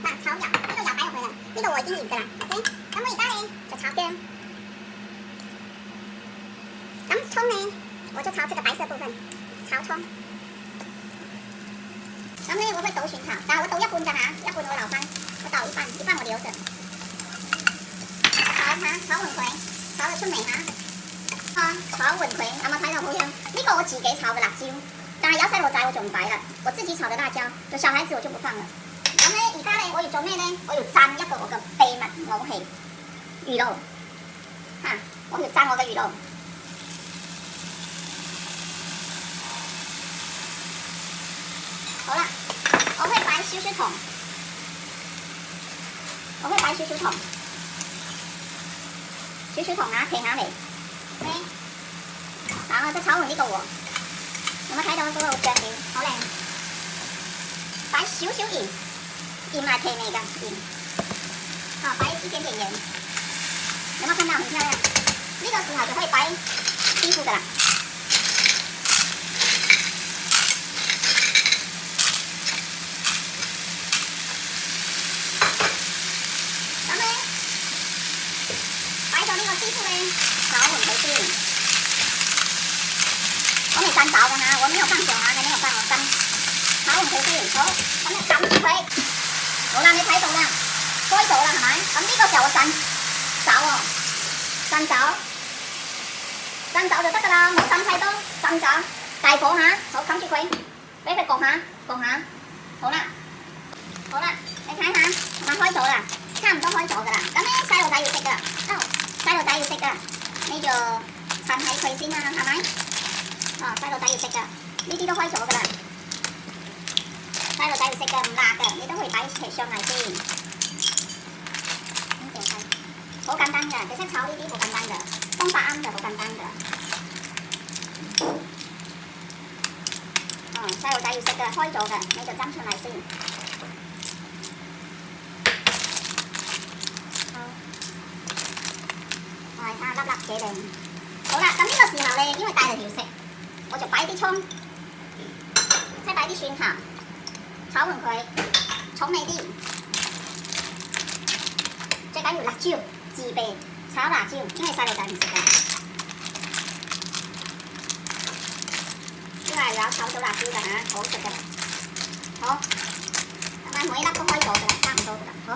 嗱，炒油呢度又擺入去啦，呢度我已經熱㗎啦。OK，咁我而家咧就炒薑，咁葱咧我就炒這個白色部分，炒葱。咁咧我會倒蒜頭，但係我倒一半咋嚇，一半我留翻，我倒一半，一半我留着。炒下，炒雲葵，炒到出味嚇。炒雲葵，有冇睇到好香？呢個我自己炒嘅辣椒，但係有細路仔我就唔擺啦，我自己炒嘅辣椒，有小孩子我就不放啦。咁咧而家咧我要做咩咧？我要蘸一個我嘅秘密武器魚露嚇，我要蘸我嘅魚露。好啦，我會擺少少糖，我會擺少少糖，少少糖啊，停下嚟。OK， 嗱我就炒完呢個喎，有冇睇到嗰個醬料好靚？擺少少鹽，鹽係提味㗎鹽。擺一點點鹽，有冇看到很漂亮？呢個時候就可以擺師傅㗎啦。我未蘸酒㗎嚇，我沒有放酒嚇，你沒有放我蘸，炒完佢先，好，咁就浸住佢。好啦，你睇到啦，開咗啦係咪？咁呢個時候我蘸酒喎，蘸酒就得㗎啦，冇蘸太多，蘸酒，大火嚇，好冚住佢，俾佢焗下，焗下，好啦，好啦，你睇下，係咪開咗啦？差唔多開咗㗎啦，咁咧細路仔要食㗎，細路仔要食㗎，你就襯起佢先啦，係咪？細路仔要食㗎，呢啲都開咗㗎啦。細路仔要食㗎，唔辣㗎，你都可以擺上嚟先。好簡單㗎，其實炒呢啲好簡單㗎，方法啱就好簡單㗎。細路仔要食㗎，開咗㗎，你就斟上嚟先。粒粒幾靚。好啦，咁呢個時候咧，因為帶嚟調色。我就擺啲葱，再擺啲蒜頭，炒完佢，重味啲。最緊要辣椒，自備炒辣椒，因為細路仔唔食㗎。因為有炒咗辣椒㗎嚇，好食㗎。好，咁每一粒都開咗㗎啦，差唔多㗎啦，好。